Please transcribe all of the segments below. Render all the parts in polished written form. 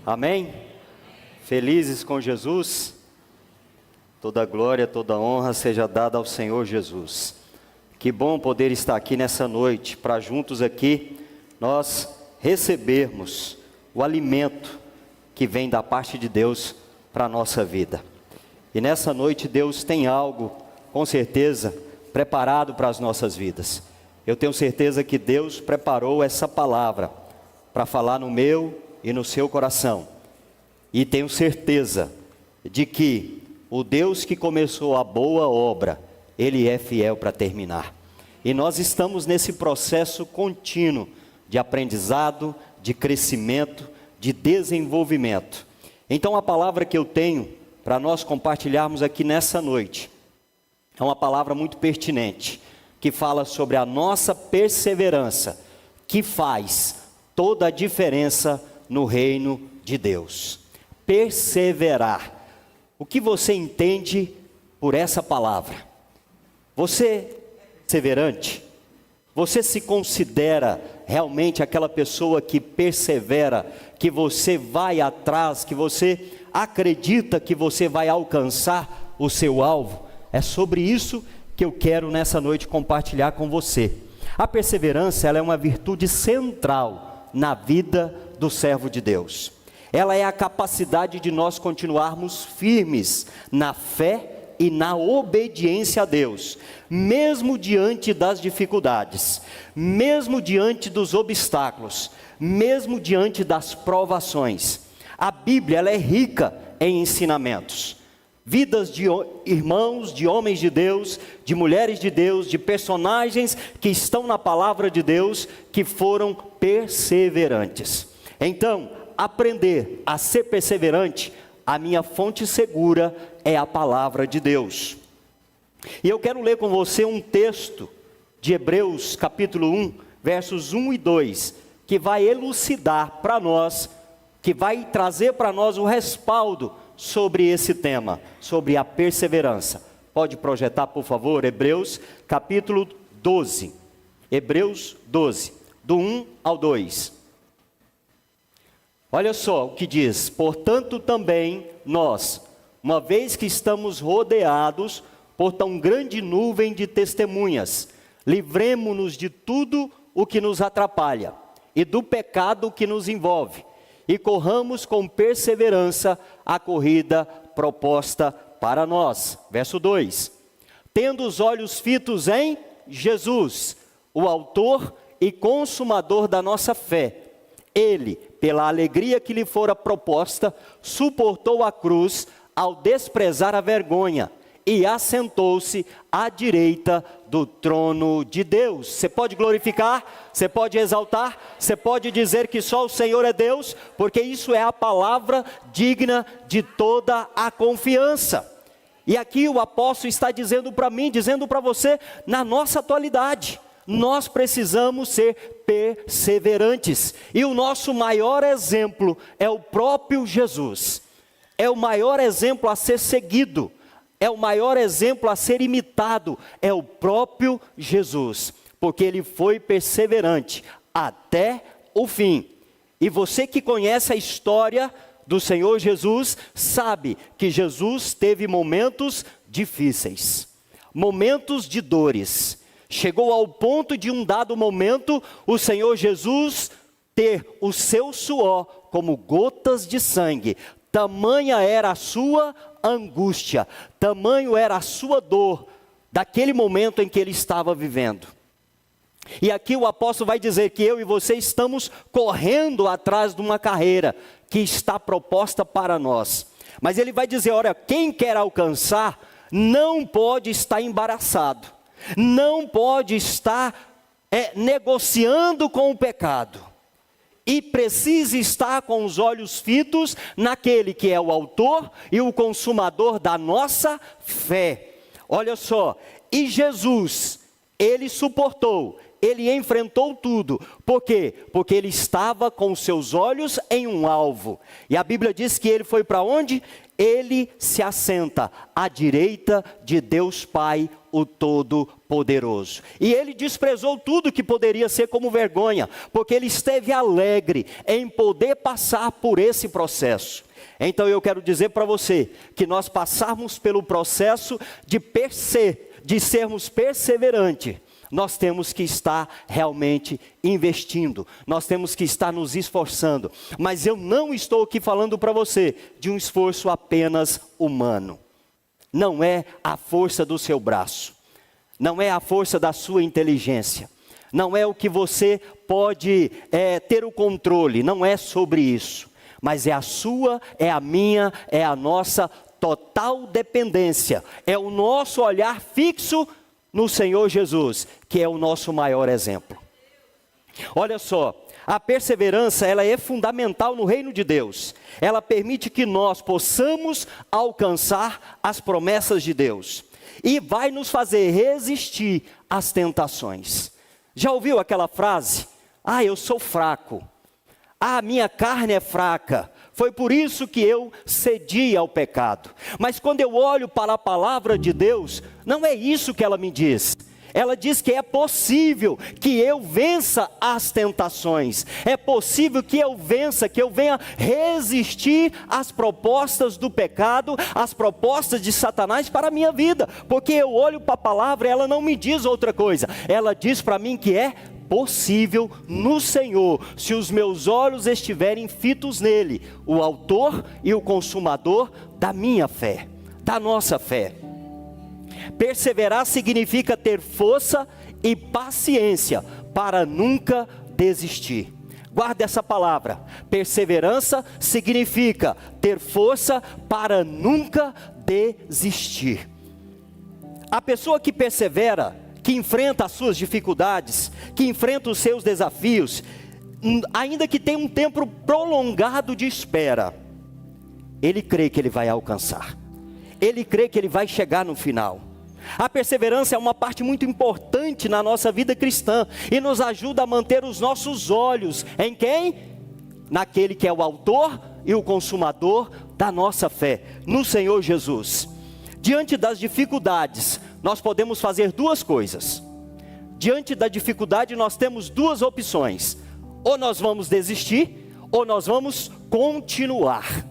Amém? Felizes com Jesus? Toda glória, toda honra seja dada ao Senhor Jesus. Que bom poder estar aqui nessa noite, para juntos aqui nós recebermos o alimento que vem da parte de Deus para a nossa vida. E nessa noite Deus tem algo, com certeza, preparado para as nossas vidas. Eu tenho certeza que Deus preparou essa palavra para falar no meu e no seu coração. E tenho certeza de que o Deus que começou a boa obra, Ele é fiel para terminar. E nós estamos nesse processo contínuo de aprendizado, de crescimento, de desenvolvimento. Então a palavra que eu tenho para nós compartilharmos aqui nessa noite é uma palavra muito pertinente, que fala sobre a nossa perseverança, que faz toda a diferença no reino de Deus. Perseverar. O que você entende por essa palavra? Você é perseverante? Você se considera realmente aquela pessoa que persevera, que você vai atrás, que você acredita que você vai alcançar o seu alvo? É sobre isso que eu quero nessa noite compartilhar com você. A perseverança, ela é uma virtude central na vida do servo de Deus. Ela é a capacidade de nós continuarmos firmes na fé e na obediência a Deus, mesmo diante das dificuldades, mesmo diante dos obstáculos, mesmo diante das provações. A Bíblia, ela é rica em ensinamentos. Vidas de irmãos, de homens de Deus, de mulheres de Deus, de personagens que estão na palavra de Deus, que foram perseverantes. Então, aprender a ser perseverante, a minha fonte segura é a palavra de Deus. E eu quero ler com você um texto de Hebreus capítulo 1, versos 1 e 2, que vai elucidar para nós, que vai trazer para nós o respaldo sobre esse tema, sobre a perseverança. Pode projetar, por favor, Hebreus capítulo 12. Hebreus 12, do 1 ao 2. Olha só o que diz: portanto também nós, uma vez que estamos rodeados por tão grande nuvem de testemunhas, livremo-nos de tudo o que nos atrapalha e do pecado que nos envolve, e corramos com perseverança a corrida proposta para nós. Verso 2: tendo os olhos fitos em Jesus, o autor e consumador da nossa fé. Ele, pela alegria que lhe fora proposta, suportou a cruz ao desprezar a vergonha e assentou-se à direita do trono de Deus. Você pode glorificar, você pode exaltar, você pode dizer que só o Senhor é Deus, porque isso é a palavra digna de toda a confiança. E aqui o apóstolo está dizendo para mim, dizendo para você, na nossa atualidade, nós precisamos ser perseverantes. E o nosso maior exemplo é o próprio Jesus. É o maior exemplo a ser seguido. É o maior exemplo a ser imitado. É o próprio Jesus. Porque ele foi perseverante até o fim. E você que conhece a história do Senhor Jesus, sabe que Jesus teve momentos difíceis. Momentos de dores. Chegou ao ponto de um dado momento, o Senhor Jesus ter o seu suor como gotas de sangue. Tamanha era a sua angústia, tamanho era a sua dor, daquele momento em que ele estava vivendo. E aqui o apóstolo vai dizer que eu e você estamos correndo atrás de uma carreira que está proposta para nós. Mas ele vai dizer, olha, quem quer alcançar não pode estar embaraçado. Não pode estar negociando com o pecado. E precisa estar com os olhos fitos naquele que é o autor e o consumador da nossa fé. Olha só, e Jesus, ele suportou, ele enfrentou tudo. Por quê? Porque ele estava com os seus olhos em um alvo. E a Bíblia diz que ele foi para onde? Ele se assenta à direita de Deus Pai, o Todo-Poderoso. E ele desprezou tudo que poderia ser como vergonha, porque ele esteve alegre em poder passar por esse processo. Então eu quero dizer para você, que nós passarmos pelo processo de sermos perseverantes, nós temos que estar realmente investindo, nós temos que estar nos esforçando. Mas eu não estou aqui falando para você de um esforço apenas humano. Não é a força do seu braço, não é a força da sua inteligência, não é o que você pode ter o controle, não é sobre isso. Mas é a sua, é a minha, é a nossa total dependência, é o nosso olhar fixo no Senhor Jesus, que é o nosso maior exemplo. Olha só, a perseverança, ela é fundamental no reino de Deus. Ela permite que nós possamos alcançar as promessas de Deus. E vai nos fazer resistir às tentações. Já ouviu aquela frase? Eu sou fraco. Minha carne é fraca. Foi por isso que eu cedi ao pecado. Mas quando eu olho para a palavra de Deus, não é isso que ela me diz. Ela diz que é possível que eu vença as tentações. É possível que eu vença, que eu venha resistir às propostas do pecado, às propostas de Satanás para a minha vida. Porque eu olho para a palavra e ela não me diz outra coisa. Ela diz para mim que é possível no Senhor, se os meus olhos estiverem fitos nele, o autor e o consumador da minha fé, da nossa fé. Perseverar significa ter força e paciência para nunca desistir. Guarde essa palavra. Perseverança significa ter força para nunca desistir. A pessoa que persevera, que enfrenta as suas dificuldades, que enfrenta os seus desafios, ainda que tenha um tempo prolongado de espera, ele crê que ele vai alcançar, ele crê que ele vai chegar no final. A perseverança é uma parte muito importante na nossa vida cristã, e nos ajuda a manter os nossos olhos em quem? Naquele que é o autor e o consumador da nossa fé, no Senhor Jesus. Diante das dificuldades, nós podemos fazer duas coisas. Diante da dificuldade, nós temos duas opções: ou nós vamos desistir, ou nós vamos continuar.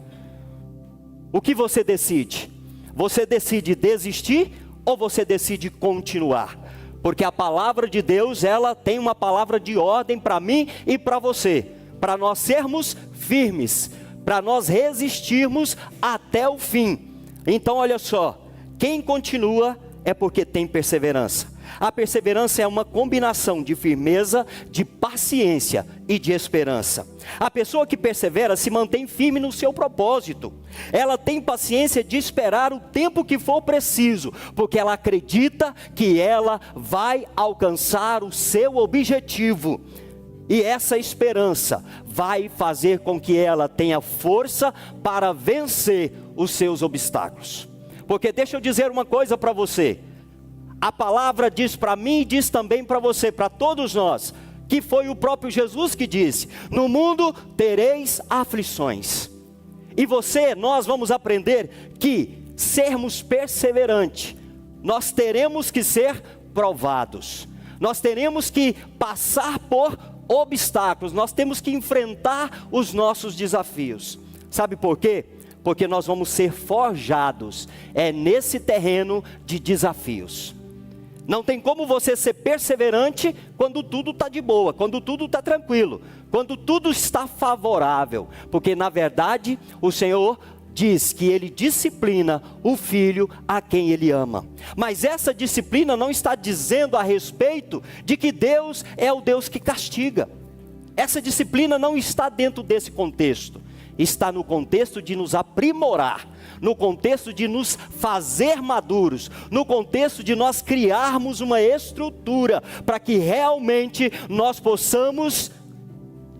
O que você decide? Você decide desistir, ou você decide continuar? Porque a palavra de Deus, ela tem uma palavra de ordem para mim e para você, para nós sermos firmes, para nós resistirmos até o fim. Então olha só, quem continua é porque tem perseverança. A perseverança é uma combinação de firmeza, de paciência e de esperança. A pessoa que persevera se mantém firme no seu propósito. Ela tem paciência de esperar o tempo que for preciso, porque ela acredita que ela vai alcançar o seu objetivo. E essa esperança vai fazer com que ela tenha força para vencer os seus obstáculos. Porque deixa eu dizer uma coisa para você. A palavra diz para mim e diz também para você, para todos nós, que foi o próprio Jesus que disse: no mundo tereis aflições. E nós vamos aprender que sermos perseverantes, nós teremos que ser provados. Nós teremos que passar por obstáculos, nós temos que enfrentar os nossos desafios. Sabe por quê? Porque nós vamos ser forjados nesse terreno de desafios. Não tem como você ser perseverante quando tudo está de boa, quando tudo está tranquilo, quando tudo está favorável. Porque na verdade o Senhor diz que Ele disciplina o filho a quem Ele ama. Mas essa disciplina não está dizendo a respeito de que Deus é o Deus que castiga. Essa disciplina não está dentro desse contexto. Está no contexto de nos aprimorar, no contexto de nos fazer maduros, no contexto de nós criarmos uma estrutura para que realmente nós possamos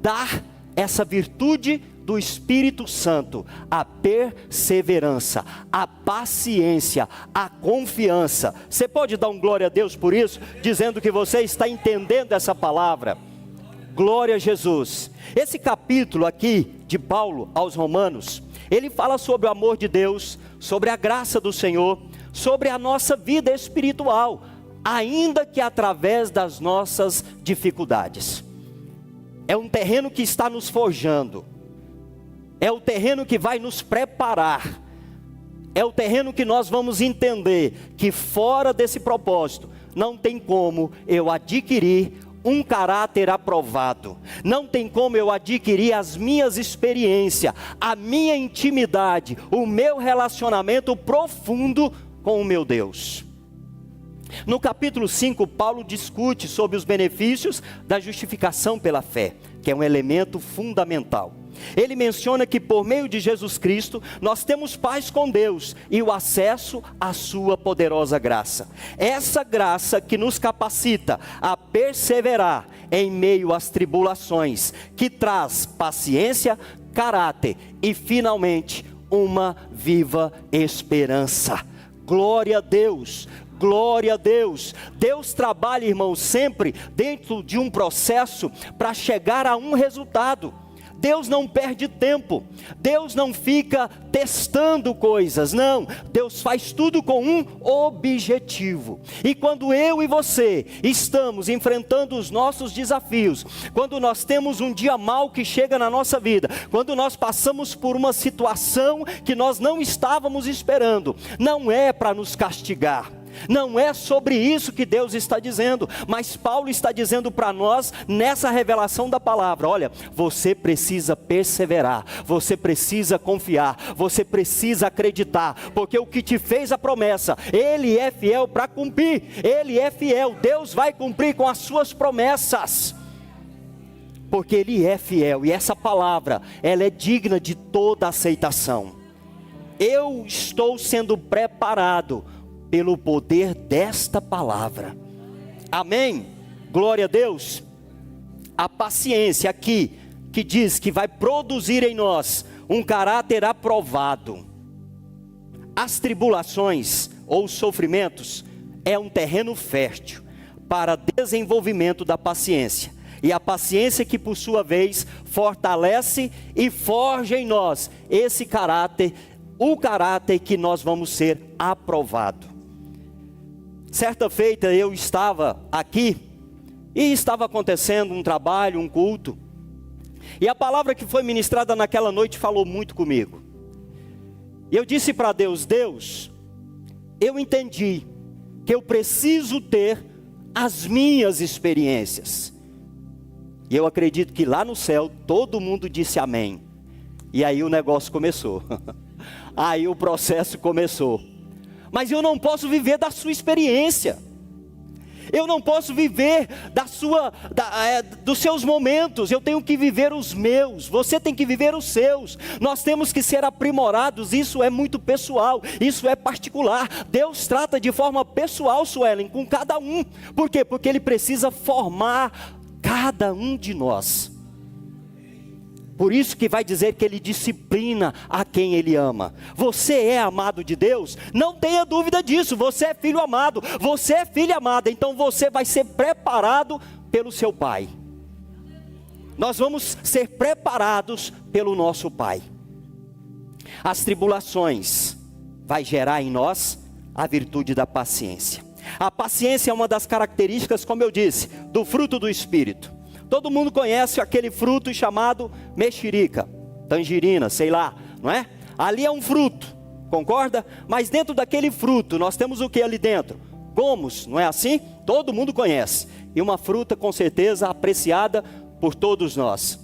dar essa virtude do Espírito Santo a perseverança, a paciência, a confiança. Você pode dar um glória a Deus por isso, dizendo que você está entendendo essa palavra? Glória a Jesus. Esse capítulo aqui de Paulo aos Romanos, ele fala sobre o amor de Deus, sobre a graça do Senhor, sobre a nossa vida espiritual, ainda que através das nossas dificuldades. É um terreno que está nos forjando, é o terreno que vai nos preparar, é o terreno que nós vamos entender que fora desse propósito, não tem como eu adquirir um caráter aprovado, não tem como eu adquirir as minhas experiências, a minha intimidade, o meu relacionamento profundo com o meu Deus. No capítulo 5, Paulo discute sobre os benefícios da justificação pela fé, que é um elemento fundamental. Ele menciona que por meio de Jesus Cristo, nós temos paz com Deus e o acesso à sua poderosa graça. Essa graça que nos capacita a perseverar em meio às tribulações, que traz paciência, caráter e finalmente uma viva esperança. Glória a Deus! Glória a Deus. Deus trabalha, irmãos, sempre dentro de um processo para chegar a um resultado. Deus não perde tempo, Deus não fica testando coisas, não, Deus faz tudo com um objetivo. E quando eu e você estamos enfrentando os nossos desafios, quando nós temos um dia mau que chega na nossa vida, quando nós passamos por uma situação que nós não estávamos esperando, não é para nos castigar. Não é sobre isso que Deus está dizendo, mas Paulo está dizendo para nós, nessa revelação da palavra: olha, você precisa perseverar, você precisa confiar, você precisa acreditar, porque o que te fez a promessa, Ele é fiel para cumprir, Ele é fiel, Deus vai cumprir com as suas promessas, porque Ele é fiel, e essa palavra, ela é digna de toda aceitação. Eu estou sendo preparado pelo poder desta palavra. Amém? Glória a Deus. A paciência aqui, que diz que vai produzir em nós um caráter aprovado. As tribulações ou sofrimentos é um terreno fértil para desenvolvimento da paciência. E a paciência que por sua vez fortalece e forja em nós esse caráter, o caráter que nós vamos ser aprovado. Certa feita eu estava aqui e estava acontecendo um trabalho, um culto, e a palavra que foi ministrada naquela noite falou muito comigo. E eu disse para Deus: Deus, eu entendi que eu preciso ter as minhas experiências. E eu acredito que lá no céu todo mundo disse amém. E aí o negócio começou. Aí o processo começou. Mas eu não posso viver da sua experiência. Eu não posso viver dos seus momentos. Eu tenho que viver os meus. Você tem que viver os seus. Nós temos que ser aprimorados. Isso é muito pessoal. Isso é particular. Deus trata de forma pessoal, Suelen, com cada um. Por quê? Porque Ele precisa formar cada um de nós. Por isso que vai dizer que Ele disciplina a quem Ele ama. Você é amado de Deus? Não tenha dúvida disso. Você é filho amado. Você é filha amada. Então você vai ser preparado pelo seu Pai. Nós vamos ser preparados pelo nosso Pai. As tribulações vai gerar em nós a virtude da paciência. A paciência é uma das características, como eu disse, do fruto do Espírito. Todo mundo conhece aquele fruto chamado mexerica, tangerina, sei lá, não é? Ali é um fruto, concorda? Mas dentro daquele fruto, nós temos o que ali dentro? Gomos, não é assim? Todo mundo conhece. E uma fruta com certeza apreciada por todos nós.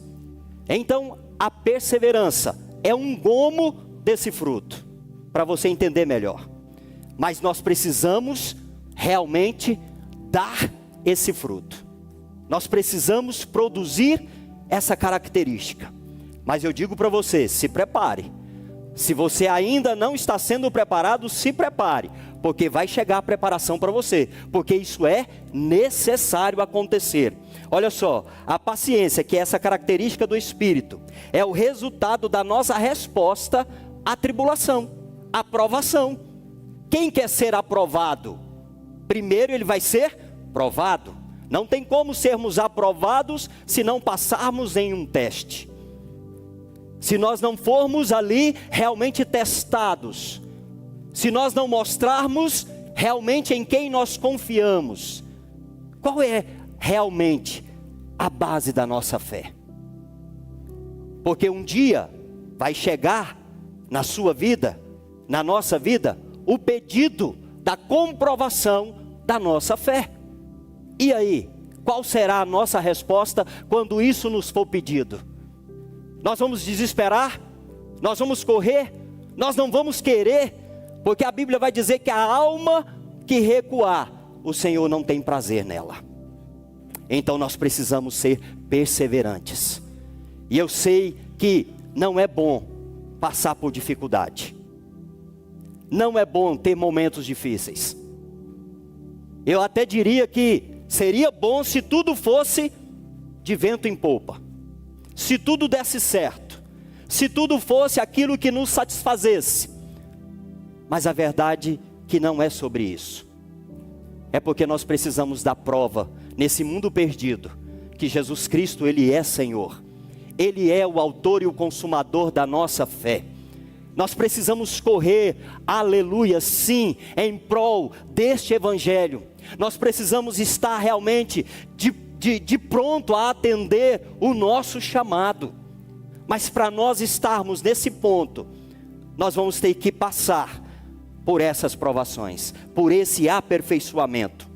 Então, a perseverança é um gomo desse fruto, para você entender melhor. Mas nós precisamos realmente dar esse fruto. Nós precisamos produzir essa característica. Mas eu digo para você, se prepare. Se você ainda não está sendo preparado, se prepare, porque vai chegar a preparação para você, porque isso é necessário acontecer. Olha só, a paciência, que é essa característica do Espírito, é o resultado da nossa resposta à tribulação, à provação. Quem quer ser aprovado? Primeiro ele vai ser provado. Não tem como sermos aprovados se não passarmos em um teste. Se nós não formos ali realmente testados, se nós não mostrarmos realmente em quem nós confiamos, qual é realmente a base da nossa fé? Porque um dia vai chegar na sua vida, na nossa vida, o pedido da comprovação da nossa fé. E aí, qual será a nossa resposta quando isso nos for pedido? Nós vamos desesperar? Nós vamos correr? Nós não vamos querer? Porque a Bíblia vai dizer que a alma que recuar, o Senhor não tem prazer nela. Então nós precisamos ser perseverantes. E eu sei que não é bom passar por dificuldade. Não é bom ter momentos difíceis. Eu até diria que seria bom se tudo fosse de vento em popa. Se tudo desse certo. Se tudo fosse aquilo que nos satisfazesse. Mas a verdade é que não é sobre isso. É porque nós precisamos da prova nesse mundo perdido, que Jesus Cristo, Ele é Senhor. Ele é o autor e o consumador da nossa fé. Nós precisamos correr, aleluia, sim, em prol deste Evangelho. Nós precisamos estar realmente de pronto a atender o nosso chamado. Mas para nós estarmos nesse ponto, nós vamos ter que passar por essas provações, por esse aperfeiçoamento.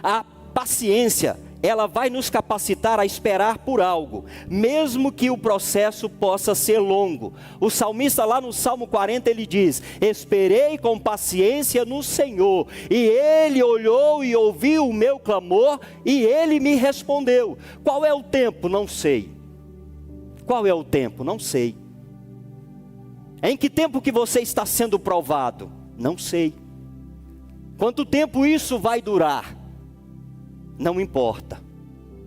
A paciência, ela vai nos capacitar a esperar por algo, mesmo que o processo possa ser longo. O salmista lá no Salmo 40, ele diz: esperei com paciência no Senhor, e Ele olhou e ouviu o meu clamor, e Ele me respondeu. Qual é o tempo? Não sei. Qual é o tempo? Não sei. Em que tempo que você está sendo provado? Não sei. Quanto tempo isso vai durar? Não importa.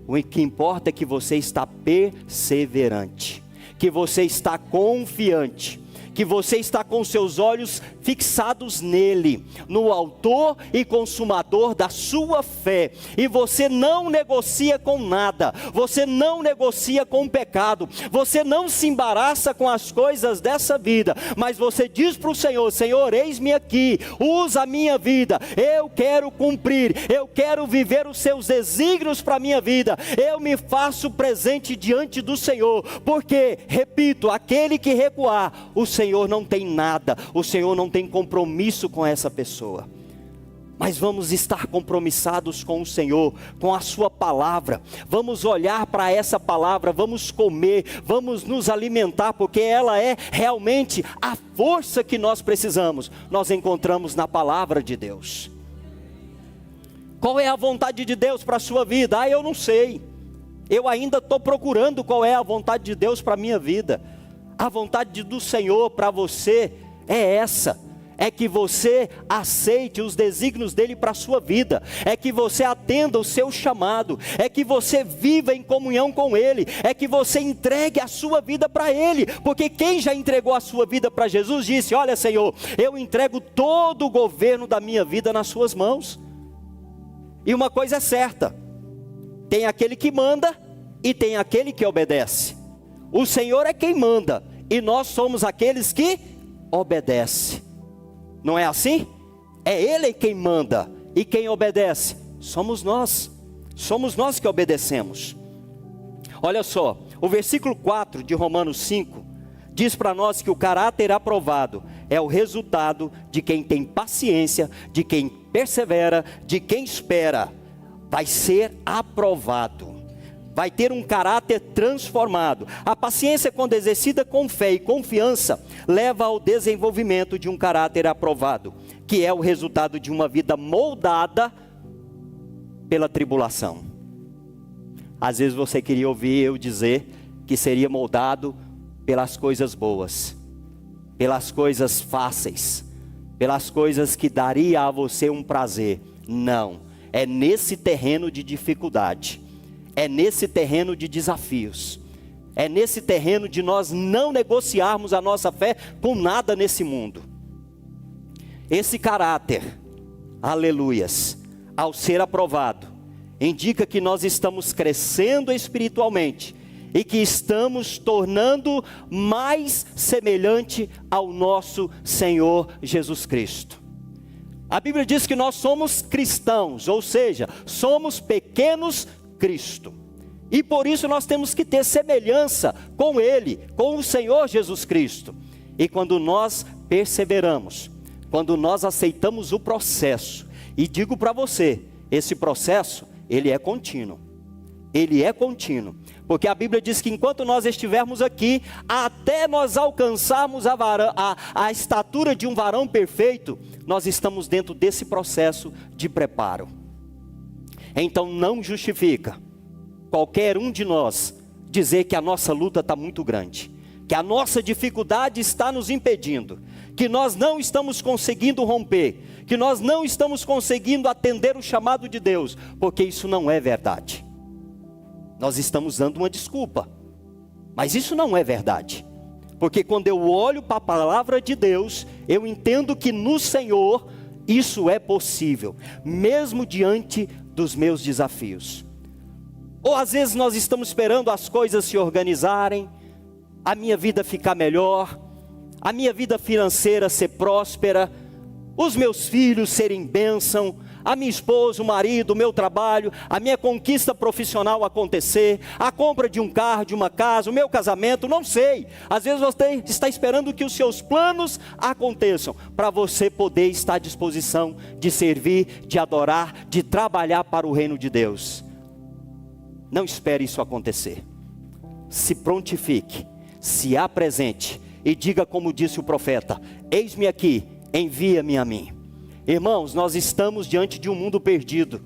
O que importa é que você está perseverante, que você está confiante, que você está com seus olhos fixados nele, no autor e consumador da sua fé, e você não negocia com nada, você não negocia com o pecado, você não se embaraça com as coisas dessa vida, mas você diz para o Senhor: Senhor, eis-me aqui, usa a minha vida, eu quero cumprir, eu quero viver os seus desígnios para a minha vida, eu me faço presente diante do Senhor, porque, repito, aquele que recuar, o Senhor não tem nada, o Senhor não tem compromisso com essa pessoa. Mas vamos estar compromissados com o Senhor, com a sua palavra. Vamos olhar para essa palavra, vamos comer, vamos nos alimentar, porque ela é realmente a força que nós precisamos. Nós encontramos na palavra de Deus. Qual é a vontade de Deus para a sua vida? Eu não sei. Eu ainda estou procurando qual é a vontade de Deus para a minha vida. A vontade do Senhor para você é essa: é que você aceite os desígnios dele para a sua vida, é que você atenda o seu chamado, é que você viva em comunhão com ele, é que você entregue a sua vida para ele, porque quem já entregou a sua vida para Jesus disse: olha, Senhor, eu entrego todo o governo da minha vida nas suas mãos. E uma coisa é certa: tem aquele que manda e tem aquele que obedece. O Senhor é quem manda, e nós somos aqueles que obedecem. Não é assim? É Ele quem manda, e quem obedece somos nós. Somos nós que obedecemos. Olha só, o versículo 4 de Romanos 5 diz para nós que o caráter aprovado é o resultado de quem tem paciência, de quem persevera, de quem espera. Vai ser aprovado. Vai ter um caráter transformado. A paciência, quando exercida com fé e confiança, leva ao desenvolvimento de um caráter aprovado, que é o resultado de uma vida moldada pela tribulação. Às vezes você queria ouvir eu dizer que seria moldado pelas coisas boas. pelas coisas fáceis, pelas coisas que daria a você um prazer. Não, é nesse terreno de dificuldade, é nesse terreno de desafios, é nesse terreno de nós não negociarmos a nossa fé com nada nesse mundo. Esse caráter, aleluias, ao ser aprovado, indica que nós estamos crescendo espiritualmente e que estamos tornando mais semelhante ao nosso Senhor Jesus Cristo. A Bíblia diz que nós somos cristãos, ou seja, somos pequenos Cristo. E por isso nós temos que ter semelhança com Ele, com o Senhor Jesus Cristo. E quando nós perseveramos, quando nós aceitamos o processo, e digo para você, esse processo, ele é contínuo. Ele é contínuo. Porque a Bíblia diz que enquanto nós estivermos aqui, até nós alcançarmos a estatura de um varão perfeito, nós estamos dentro desse processo de preparo. Então não justifica qualquer um de nós dizer que a nossa luta está muito grande, que a nossa dificuldade está nos impedindo, que nós não estamos conseguindo romper, que nós não estamos conseguindo atender o chamado de Deus, porque isso não é verdade. Nós estamos dando uma desculpa, mas isso não é verdade, porque quando eu olho para a palavra de Deus, eu entendo que no Senhor isso é possível, mesmo diante dos meus desafios. Ou às vezes nós estamos esperando as coisas se organizarem, a minha vida ficar melhor, a minha vida financeira ser próspera, os meus filhos serem bênção, a minha esposa, o marido, o meu trabalho, a minha conquista profissional acontecer, a compra de um carro, de uma casa, o meu casamento, não sei. Às vezes você está esperando que os seus planos aconteçam, para você poder estar à disposição de servir, de adorar, de trabalhar para o reino de Deus. Não espere isso acontecer. Se prontifique, se apresente e diga como disse o profeta: eis-me aqui, envia-me a mim. Irmãos, nós estamos diante de um mundo perdido.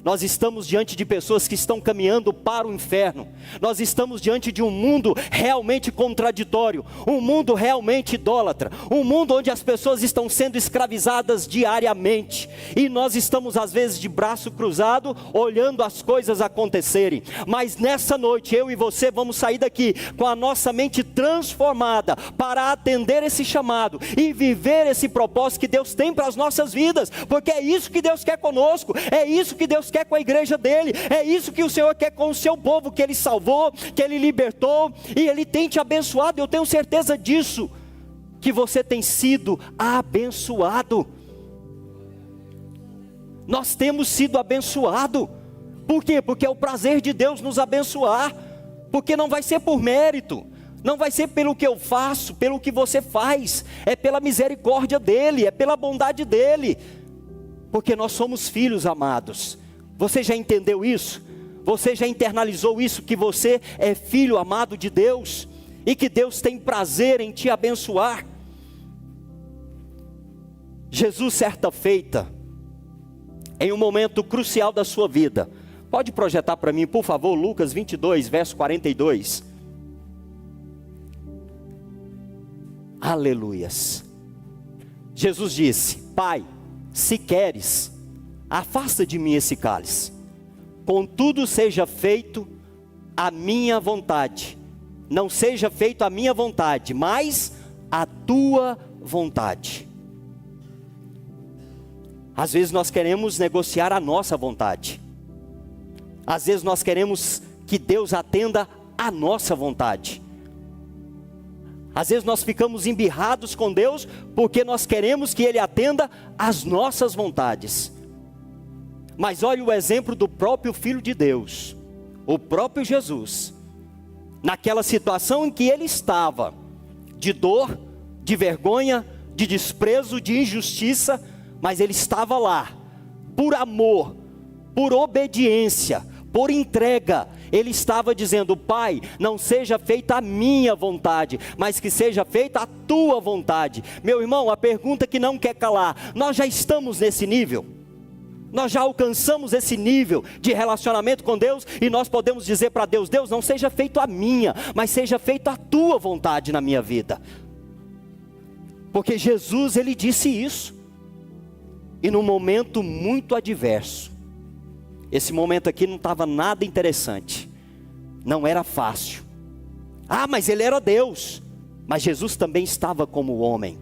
Nós estamos diante de pessoas que estão caminhando para o inferno. Nós estamos diante de um mundo realmente contraditório, um mundo realmente idólatra, um mundo onde as pessoas estão sendo escravizadas diariamente. E nós estamos às vezes de braço cruzado, olhando as coisas acontecerem. Mas nessa noite, eu e você vamos sair daqui com a nossa mente transformada para atender esse chamado e viver esse propósito que Deus tem para as nossas vidas. Porque é isso que Deus quer conosco, é isso que Deus quer com a igreja dele, é isso que o Senhor quer com o seu povo, que ele salvou, que ele libertou, e ele tem te abençoado. Eu tenho certeza disso, que você tem sido abençoado. Nós temos sido abençoados. Por quê? Porque é o prazer de Deus nos abençoar, porque não vai ser por mérito, não vai ser pelo que eu faço, pelo que você faz, é pela misericórdia dele, é pela bondade dele, porque nós somos filhos amados. Você já entendeu isso? Você já internalizou isso, que você é filho amado de Deus, e que Deus tem prazer em te abençoar? Jesus, certa feita, em um momento crucial da sua vida, pode projetar para mim, por favor, Lucas 22, verso 42. Aleluias. Jesus disse: Pai, se queres, afasta de mim esse cálice, contudo seja feito a minha vontade, não seja feito a minha vontade, mas a tua vontade. Às vezes nós queremos negociar a nossa vontade, às vezes nós queremos que Deus atenda a nossa vontade, às vezes nós ficamos embirrados com Deus, porque nós queremos que Ele atenda às nossas vontades. Mas olha o exemplo do próprio Filho de Deus, o próprio Jesus, naquela situação em que ele estava, de dor, de vergonha, de desprezo, de injustiça, mas ele estava lá, por amor, por obediência, por entrega. Ele estava dizendo: Pai, não seja feita a minha vontade, mas que seja feita a tua vontade. Meu irmão, a pergunta que não quer calar: nós já estamos nesse nível? Nós já alcançamos esse nível de relacionamento com Deus, e nós podemos dizer para Deus: Deus, não seja feito a minha, mas seja feita a tua vontade na minha vida. Porque Jesus, ele disse isso. E num momento muito adverso. Esse momento aqui não estava nada interessante. Não era fácil. Ah, mas ele era Deus. Mas Jesus também estava como homem.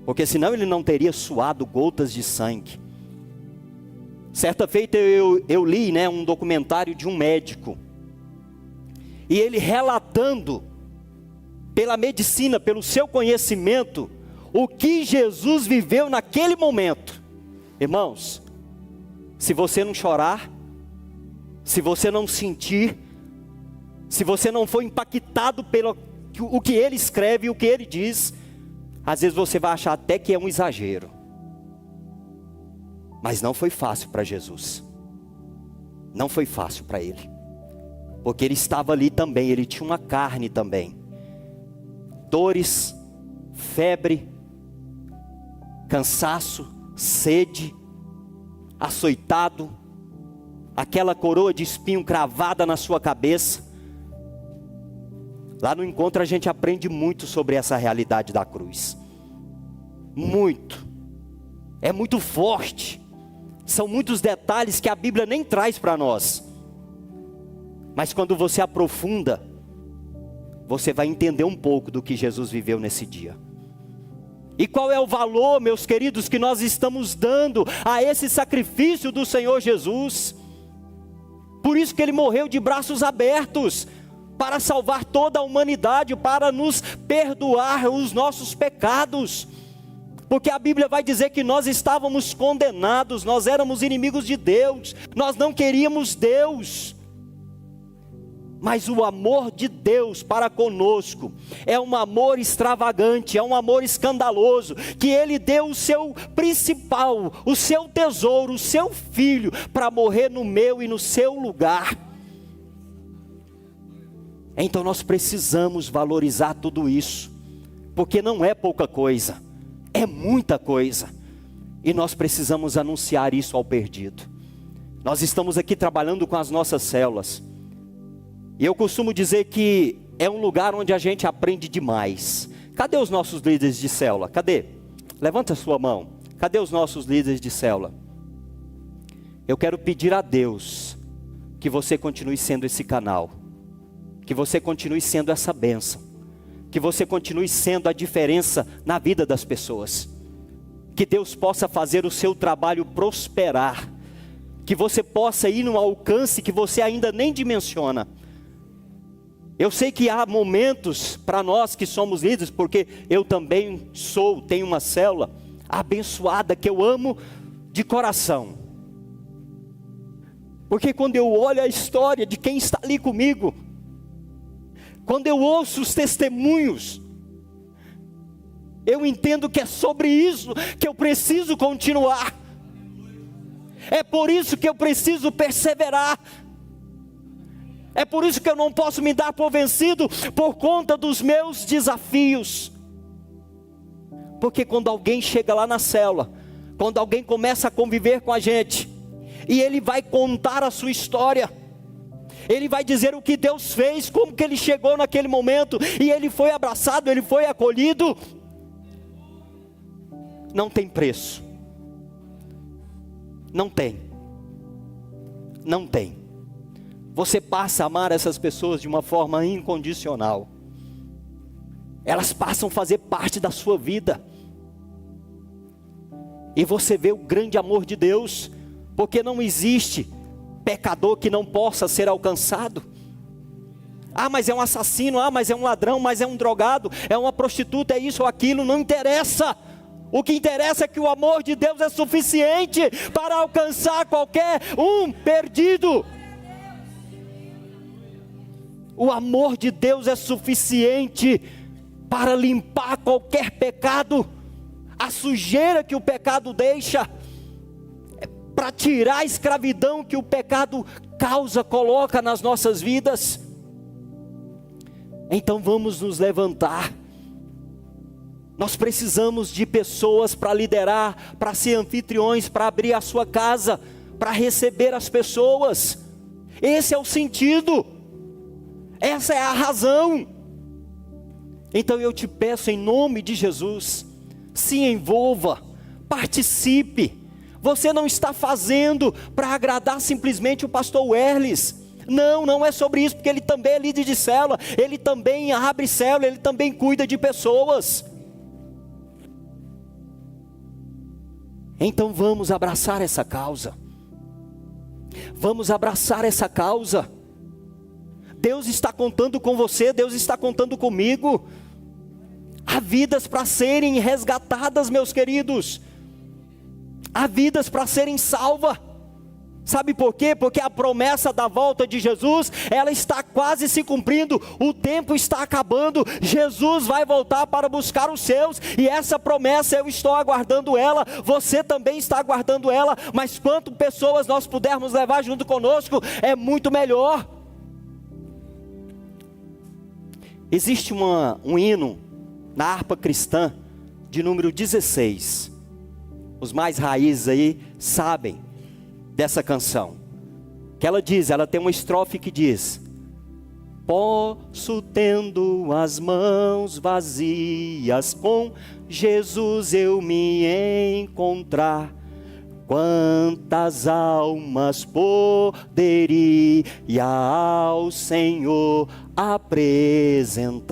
Porque senão ele não teria suado gotas de sangue. Certa feita eu li, um documentário de um médico. E ele relatando, pela medicina, pelo seu conhecimento, o que Jesus viveu naquele momento. Irmãos, se você não chorar, se você não sentir, se você não for impactado pelo o que ele escreve e o que ele diz, às vezes você vai achar até que é um exagero. Mas não foi fácil para Jesus. Não foi fácil para ele. Porque ele estava ali também, ele tinha uma carne também. Dores, febre, cansaço, sede, açoitado, aquela coroa de espinho cravada na sua cabeça. Lá no encontro a gente aprende muito sobre essa realidade da cruz. Muito. É muito forte. São muitos detalhes que a Bíblia nem traz para nós. Mas quando você aprofunda, você vai entender um pouco do que Jesus viveu nesse dia. E qual é o valor, meus queridos, que nós estamos dando a esse sacrifício do Senhor Jesus? Por isso que ele morreu de braços abertos, para salvar toda a humanidade, para nos perdoar os nossos pecados. Porque a Bíblia vai dizer que nós estávamos condenados, nós éramos inimigos de Deus, nós não queríamos Deus. Mas o amor de Deus para conosco é um amor extravagante, é um amor escandaloso, que Ele deu o seu principal, o seu tesouro, o seu filho, para morrer no meu e no seu lugar. Então nós precisamos valorizar tudo isso, porque não é pouca coisa, é muita coisa. E nós precisamos anunciar isso ao perdido. Nós estamos aqui trabalhando com as nossas células. E eu costumo dizer que é um lugar onde a gente aprende demais. Cadê os nossos líderes de célula? Cadê? Levanta a sua mão. Cadê os nossos líderes de célula? Eu quero pedir a Deus que você continue sendo esse canal. Que você continue sendo essa bênção. Que você continue sendo a diferença na vida das pessoas. Que Deus possa fazer o seu trabalho prosperar. Que você possa ir num alcance que você ainda nem dimensiona. Eu sei que há momentos para nós que somos líderes, porque eu também tenho uma célula abençoada que eu amo de coração. Porque quando eu olho a história de quem está ali comigo, quando eu ouço os testemunhos, eu entendo que é sobre isso que eu preciso continuar. É por isso que eu preciso perseverar. É por isso que eu não posso me dar por vencido por conta dos meus desafios. Porque quando alguém chega lá na célula, quando alguém começa a conviver com a gente, e ele vai contar a sua história, ele vai dizer o que Deus fez, como que ele chegou naquele momento, e ele foi abraçado, ele foi acolhido, não tem preço. Não tem. Não tem. Você passa a amar essas pessoas de uma forma incondicional. Elas passam a fazer parte da sua vida. E você vê o grande amor de Deus, porque não existe pecador que não possa ser alcançado. Ah, mas é um assassino, ah, mas é um ladrão, mas é um drogado, é uma prostituta, é isso ou aquilo, não interessa. O que interessa é que o amor de Deus é suficiente para alcançar qualquer um perdido. O amor de Deus é suficiente para limpar qualquer pecado, a sujeira que o pecado deixa, para tirar a escravidão que o pecado causa, coloca nas nossas vidas. Então vamos nos levantar. Nós precisamos de pessoas para liderar, para ser anfitriões, para abrir a sua casa, para receber as pessoas. Esse é o sentido. Essa é a razão. Então eu te peço em nome de Jesus, se envolva, participe. Você não está fazendo para agradar simplesmente o pastor Werles. Não, não é sobre isso, porque ele também é líder de célula, ele também abre célula, ele também cuida de pessoas. Então vamos abraçar essa causa. Vamos abraçar essa causa. Deus está contando com você, Deus está contando comigo. Há vidas para serem resgatadas, meus queridos. Há vidas para serem salvas. Sabe por quê? Porque a promessa da volta de Jesus, ela está quase se cumprindo, o tempo está acabando, Jesus vai voltar para buscar os seus, e essa promessa eu estou aguardando ela, você também está aguardando ela, mas quanto pessoas nós pudermos levar junto conosco, é muito melhor. Existe um hino na harpa cristã, de número 16, os mais raízes aí sabem dessa canção, que ela tem uma estrofe que diz: posso, tendo as mãos vazias, com Jesus eu me encontrar, quantas almas poderia ao Senhor apresentar.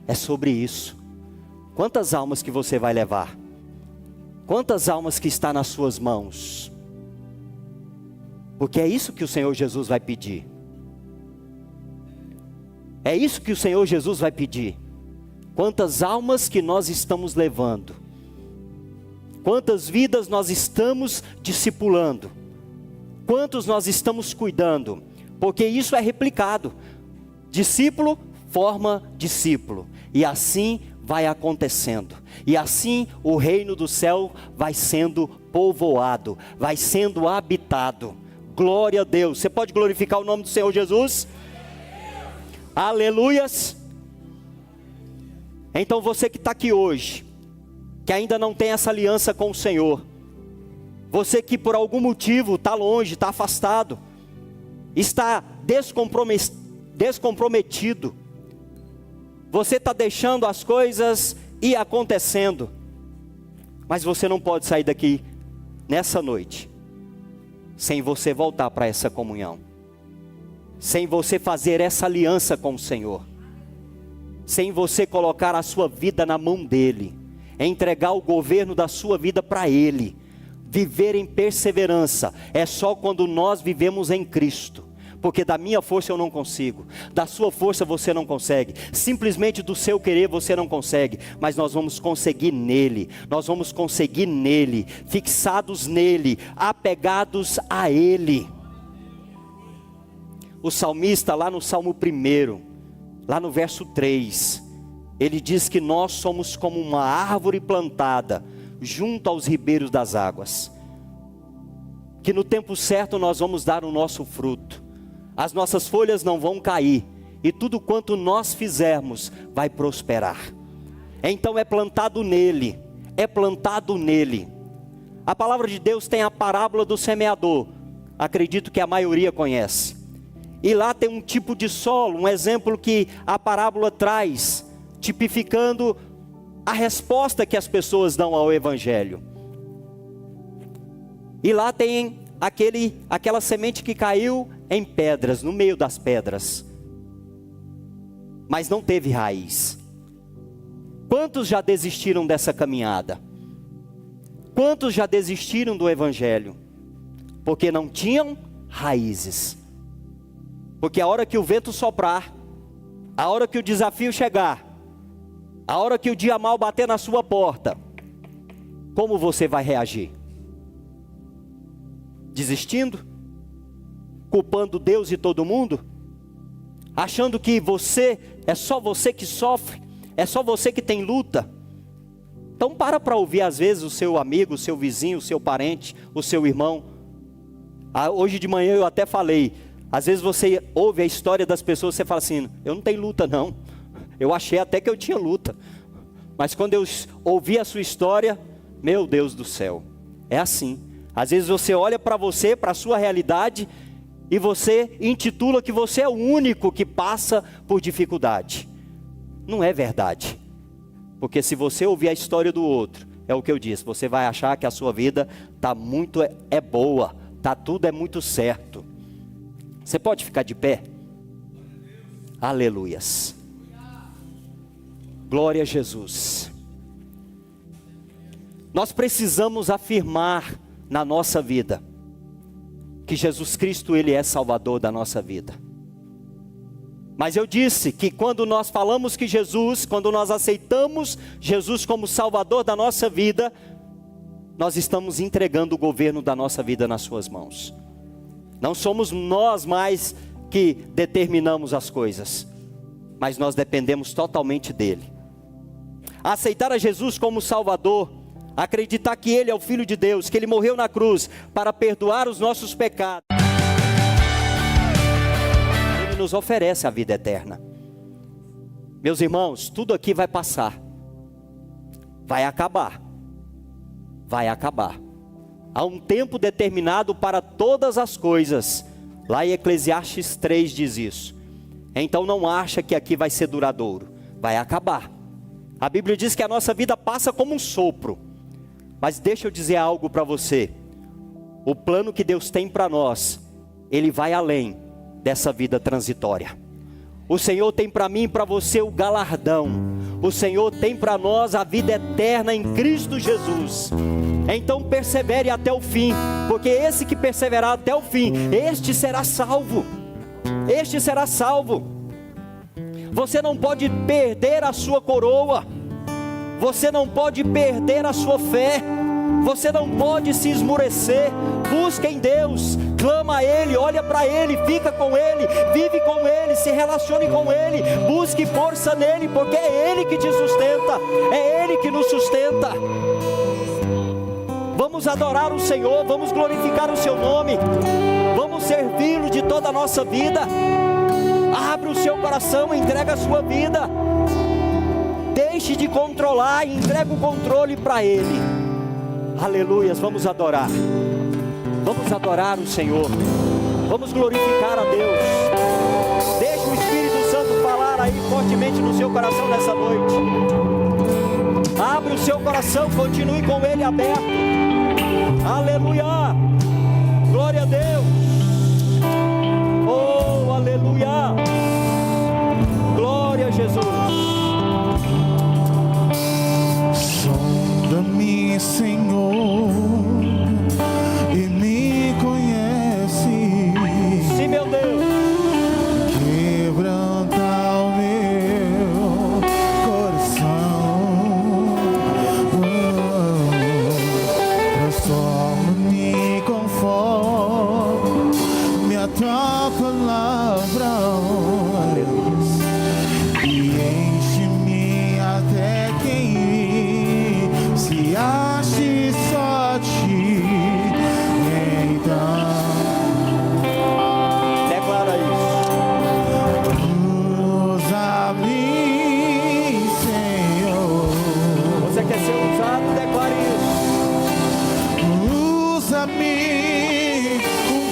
É sobre isso. Quantas almas que você vai levar? Quantas almas que está nas suas mãos? Porque é isso que o Senhor Jesus vai pedir. É isso que o Senhor Jesus vai pedir. Quantas almas que nós estamos levando? Quantas vidas nós estamos discipulando? Quantos nós estamos cuidando? Porque isso é replicado. Discípulo forma discípulo. E assim vai acontecendo. E assim o reino do céu vai sendo povoado, vai sendo habitado. Glória a Deus. Você pode glorificar o nome do Senhor Jesus? Aleluias. Então você que está aqui hoje, que ainda não tem essa aliança com o Senhor, você que por algum motivo está longe, está afastado, está descomprometido, você está deixando as coisas ir acontecendo, mas você não pode sair daqui nessa noite sem você voltar para essa comunhão, sem você fazer essa aliança com o Senhor, sem você colocar a sua vida na mão dEle, entregar o governo da sua vida para Ele, viver em perseverança. É só quando nós vivemos em Cristo, porque da minha força eu não consigo, da sua força você não consegue, simplesmente do seu querer você não consegue, mas nós vamos conseguir nele, nós vamos conseguir nele, fixados nele, apegados a ele. O salmista lá no Salmo 1, lá no verso 3, ele diz que nós somos como uma árvore plantada junto aos ribeiros das águas, que no tempo certo nós vamos dar o nosso fruto, as nossas folhas não vão cair, e tudo quanto nós fizermos vai prosperar. Então é plantado nele, é plantado nele. A palavra de Deus tem a parábola do semeador, acredito que a maioria conhece, e lá tem um tipo de solo, um exemplo que a parábola traz, tipificando a resposta que as pessoas dão ao evangelho. E lá tem aquela semente que caiu em pedras, no meio das pedras, mas não teve raiz. Quantos já desistiram dessa caminhada? Quantos já desistiram do evangelho? Porque não tinham raízes. Porque a hora que o vento soprar, a hora que o desafio chegar, a hora que o dia mal bater na sua porta, como você vai reagir? Desistindo? Culpando Deus e todo mundo? Achando que é só você que sofre? É só você que tem luta? Então para ouvir às vezes o seu amigo, o seu vizinho, o seu parente, o seu irmão. Hoje de manhã eu até falei, às vezes você ouve a história das pessoas, você fala assim, eu não tenho luta não. Eu achei até que eu tinha luta. Mas quando eu ouvi a sua história, meu Deus do céu, é assim. Às vezes você olha para você, para a sua realidade, e você intitula que você é o único que passa por dificuldade. Não é verdade. Porque se você ouvir a história do outro, é o que eu disse, você vai achar que a sua vida está muito boa, tudo é muito certo. Você pode ficar de pé? Aleluias. Glória a Jesus. Nós precisamos afirmar na nossa vida que Jesus Cristo, Ele é Salvador da nossa vida. Mas eu disse que quando nós falamos que Jesus, quando nós aceitamos Jesus como Salvador da nossa vida, nós estamos entregando o governo da nossa vida nas suas mãos. Não somos nós mais que determinamos as coisas, mas nós dependemos totalmente dele. Aceitar a Jesus como Salvador, acreditar que Ele é o Filho de Deus, que Ele morreu na cruz para perdoar os nossos pecados. Ele nos oferece a vida eterna. Meus irmãos, tudo aqui vai passar. Vai acabar. Vai acabar. Há um tempo determinado para todas as coisas. Lá em Eclesiastes 3 diz isso. Então não acha que aqui vai ser duradouro. Vai acabar. A Bíblia diz que a nossa vida passa como um sopro. Mas deixa eu dizer algo para você. O plano que Deus tem para nós, Ele vai além dessa vida transitória. O Senhor tem para mim e para você o galardão. O Senhor tem para nós a vida eterna em Cristo Jesus. Então persevere até o fim, porque esse que perseverar até o fim, este será salvo. Este será salvo. Você não pode perder a sua coroa. Você não pode perder a sua fé. Você não pode se esmurecer. Busca em Deus, clama a Ele, olha para Ele, fica com Ele, vive com Ele, se relacione com Ele, busque força nele, porque é Ele que te sustenta, é Ele que nos sustenta. Vamos adorar o Senhor, vamos glorificar o seu nome, vamos servi-lo de toda a nossa vida. Abre o seu coração, entrega a sua vida, deixe de controlar e entrega o controle para Ele. Aleluias, vamos adorar o Senhor, vamos glorificar a Deus. Deixa o Espírito Santo falar aí fortemente no seu coração nessa noite. Abre o seu coração, continue com ele aberto. Aleluia, glória a Deus. Oh, aleluia, glória a Jesus. Sonda-me, Senhor, e me conhece. Sim, meu Deus. Quebranta o meu coração. Transforma-me conforme a tua palavra. E enche-me até quem se ache só ti. Então Declara isso. usa-me, Senhor. Você quer ser usado? Declare isso. Usa-me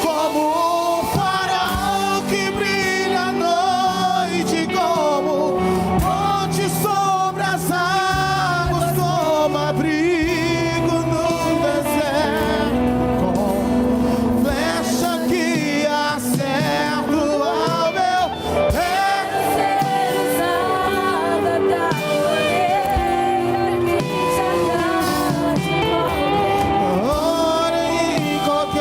como um farol que brilha à noite, como ponte sobre as águas, como abrigo no deserto, com flecha que acerto ao meu pé. Ora em qualquer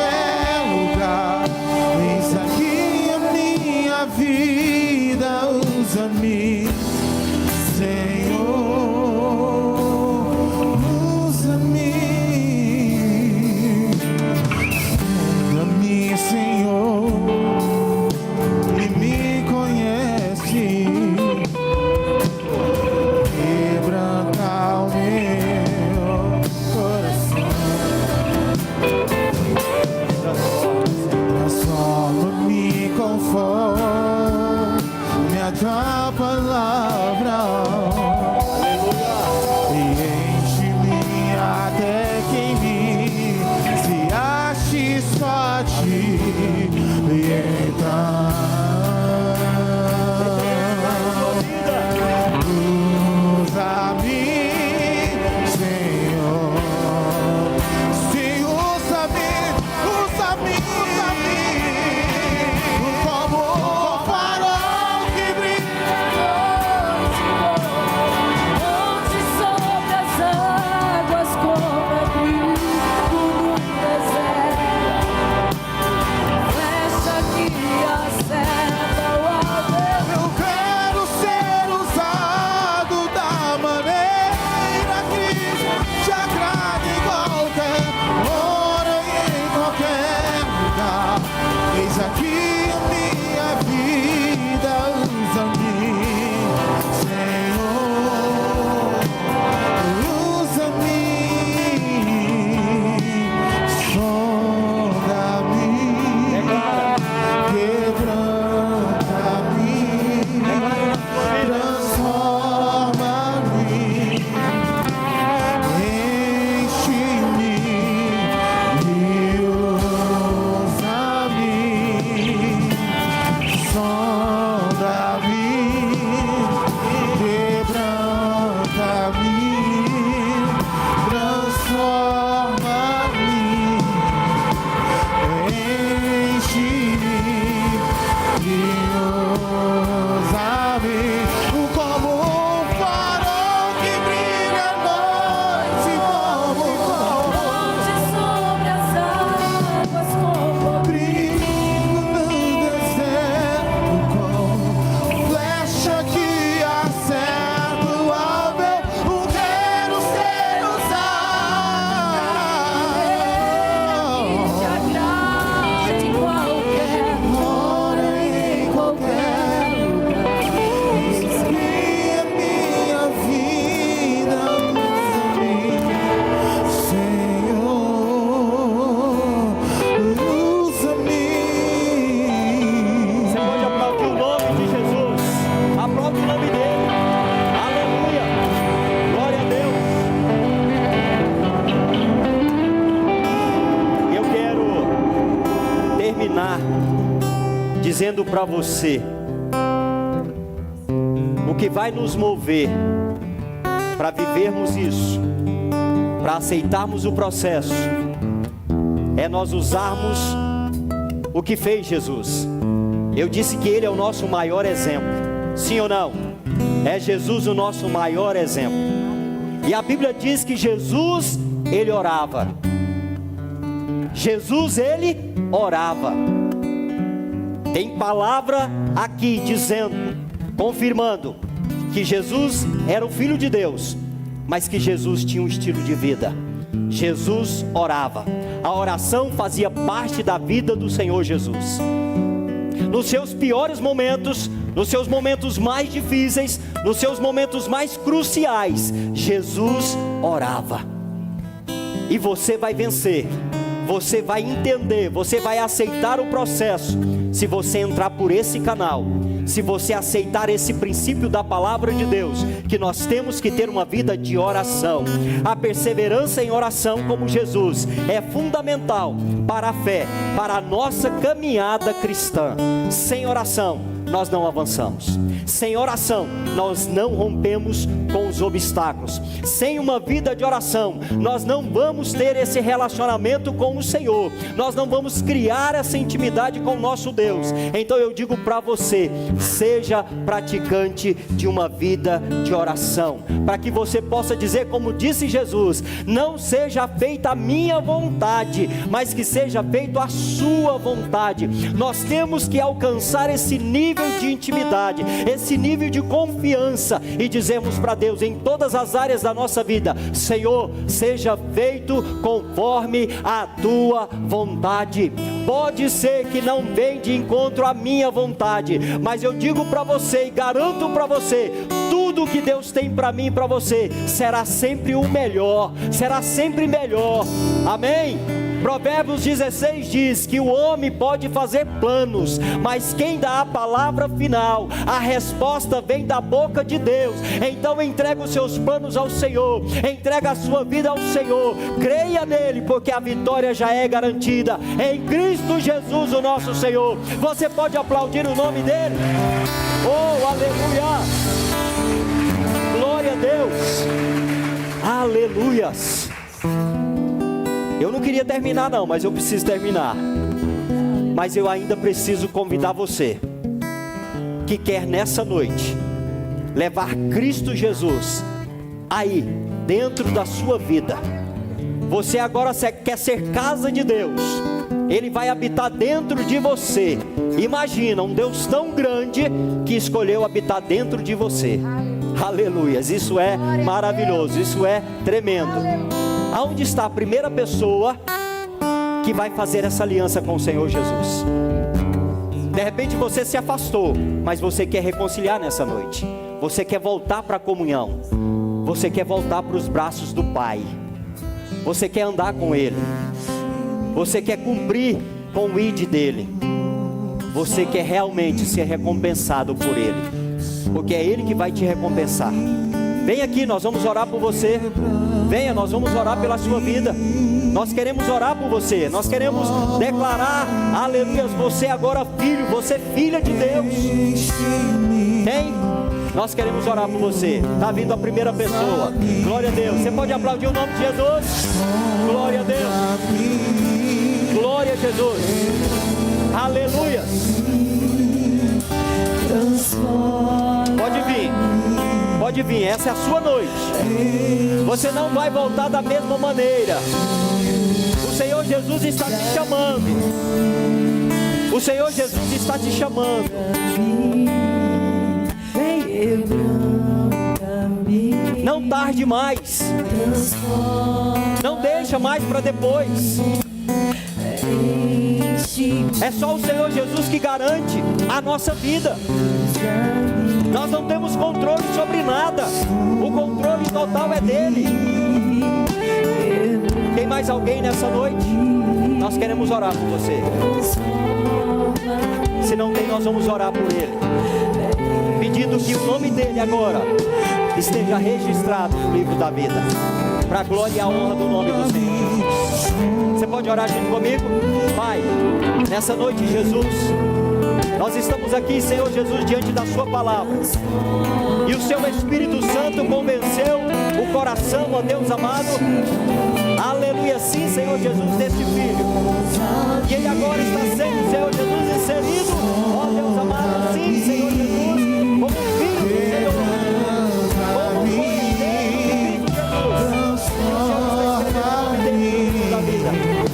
dizendo para você, o que vai nos mover para vivermos isso, para aceitarmos o processo, é nós usarmos o que fez Jesus. Eu disse que Ele é o nosso maior exemplo, sim ou não? É Jesus o nosso maior exemplo. E a Bíblia diz que Jesus, Ele orava. Jesus, Ele orava. Tem palavra aqui dizendo, confirmando, que Jesus era o Filho de Deus, mas que Jesus tinha um estilo de vida. Jesus orava. A oração fazia parte da vida do Senhor Jesus. Nos seus piores momentos, nos seus momentos mais difíceis, nos seus momentos mais cruciais, Jesus orava. E você vai vencer, você vai entender, você vai aceitar o processo, se você entrar por esse canal, se você aceitar esse princípio da palavra de Deus, que nós temos que ter uma vida de oração. A perseverança em oração, como Jesus, é fundamental para a fé, para a nossa caminhada cristã. Sem oração, nós não avançamos. Sem oração, nós não rompemos com os obstáculos. Sem uma vida de oração, nós não vamos ter esse relacionamento com o Senhor. Nós não vamos criar essa intimidade com o nosso Deus. Então eu digo para você, seja praticante de uma vida de oração, para que você possa dizer como disse Jesus, não seja feita a minha vontade, mas que seja feita a sua vontade. Nós temos que alcançar esse nível de intimidade, esse nível de confiança, e dizermos para Deus em todas as áreas da nossa vida, Senhor, seja feito conforme a tua vontade. Pode ser que não venha de encontro à minha vontade, mas eu digo para você e garanto para você, tudo que Deus tem para mim e para você será sempre o melhor, será sempre melhor. Amém? Provérbios 16 diz que o homem pode fazer planos, mas quem dá a palavra final, a resposta vem da boca de Deus. Então entrega os seus planos ao Senhor, entrega a sua vida ao Senhor, creia nele, porque a vitória já é garantida em Cristo Jesus o nosso Senhor. Você pode aplaudir o nome dele? Oh, aleluia! Glória a Deus! Aleluias! Eu não queria terminar não, mas eu preciso terminar. Mas eu ainda preciso convidar você, que quer nessa noite levar Cristo Jesus aí, dentro da sua vida. Você agora quer ser casa de Deus, Ele vai habitar dentro de você. Imagina, um Deus tão grande que escolheu habitar dentro de você. Aleluias, isso é maravilhoso, isso é tremendo. Aonde está a primeira pessoa que vai fazer essa aliança com o Senhor Jesus? De repente você se afastou, mas você quer reconciliar nessa noite. Você quer voltar para a comunhão. Você quer voltar para os braços do Pai. Você quer andar com Ele. Você quer cumprir com o ID dEle. Você quer realmente ser recompensado por Ele, porque é Ele que vai te recompensar. Vem aqui, nós vamos orar por você. Venha, nós vamos orar pela sua vida. Nós queremos orar por você. Nós queremos declarar, aleluia, você agora filho, você filha de Deus. Tem? Nós queremos orar por você. Está vindo a primeira pessoa. Glória a Deus. Você pode aplaudir o nome de Jesus? Glória a Deus. Glória a Jesus. Aleluia. Pode vir. Pode vir, essa é a sua noite. Você não vai voltar da mesma maneira. O Senhor Jesus está te chamando. O Senhor Jesus está te chamando. Vem. Não tarde mais. Não deixa mais para depois. É só o Senhor Jesus que garante a nossa vida. Nós não temos controle sobre nada. O controle total é dele. Tem mais alguém nessa noite? Nós queremos orar por você. Se não tem, nós vamos orar por ele, pedindo que o nome dele agora esteja registrado no livro da vida, para a glória e a honra do nome do Senhor. Você pode orar junto comigo? Pai, nessa noite, Jesus, Nós estamos aqui, Senhor Jesus, diante da sua palavra. E o seu Espírito Santo convenceu o coração, ó Deus amado. Aleluia, sim, Senhor Jesus, deste filho. E ele agora está sendo, Senhor Jesus, inserido, ó Deus amado, sim, Senhor Jesus, como filho do Senhor. Como foi Jesus. Da vida.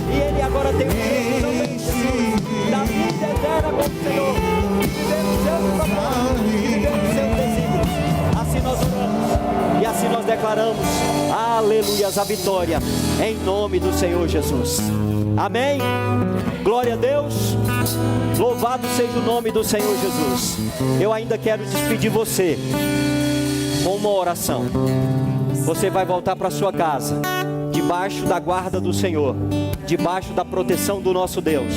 E ele agora tem o também, Jesus, da vida eterna com o Senhor, vivendo o seu propósito, vivendo o seu desígnio. Assim nós oramos e assim nós declaramos, aleluias, a vitória, em nome do Senhor Jesus. Amém? Glória a Deus. Louvado seja o nome do Senhor Jesus. Eu ainda quero despedir você com uma oração. Você vai voltar para sua casa, debaixo da guarda do Senhor, debaixo da proteção do nosso Deus,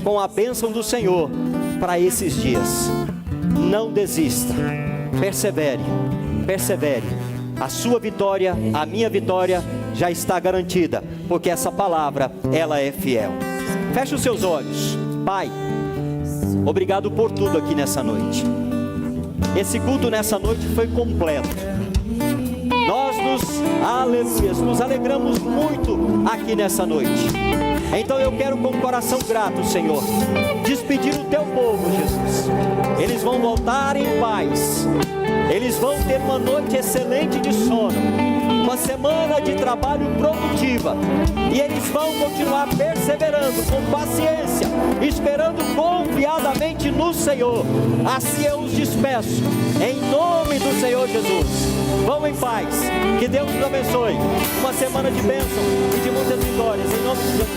com a bênção do Senhor para esses dias. Não desista, persevere, persevere. A sua vitória, a minha vitória já está garantida, porque essa palavra, ela é fiel. Feche os seus olhos. Pai, obrigado por tudo aqui nessa noite. Esse culto nessa noite foi completo. Nós nos alegramos muito aqui nessa noite. Então eu quero com o coração grato, Senhor, despedir o teu povo, Jesus. Eles vão voltar em paz. Eles vão ter uma noite excelente de sono, uma semana de trabalho produtiva, e eles vão continuar perseverando com paciência, esperando confiadamente no Senhor. Assim eu os despeço, em nome do Senhor Jesus. Vão em paz, que Deus nos abençoe. Uma semana de bênção e de muitas vitórias, em nome de Jesus.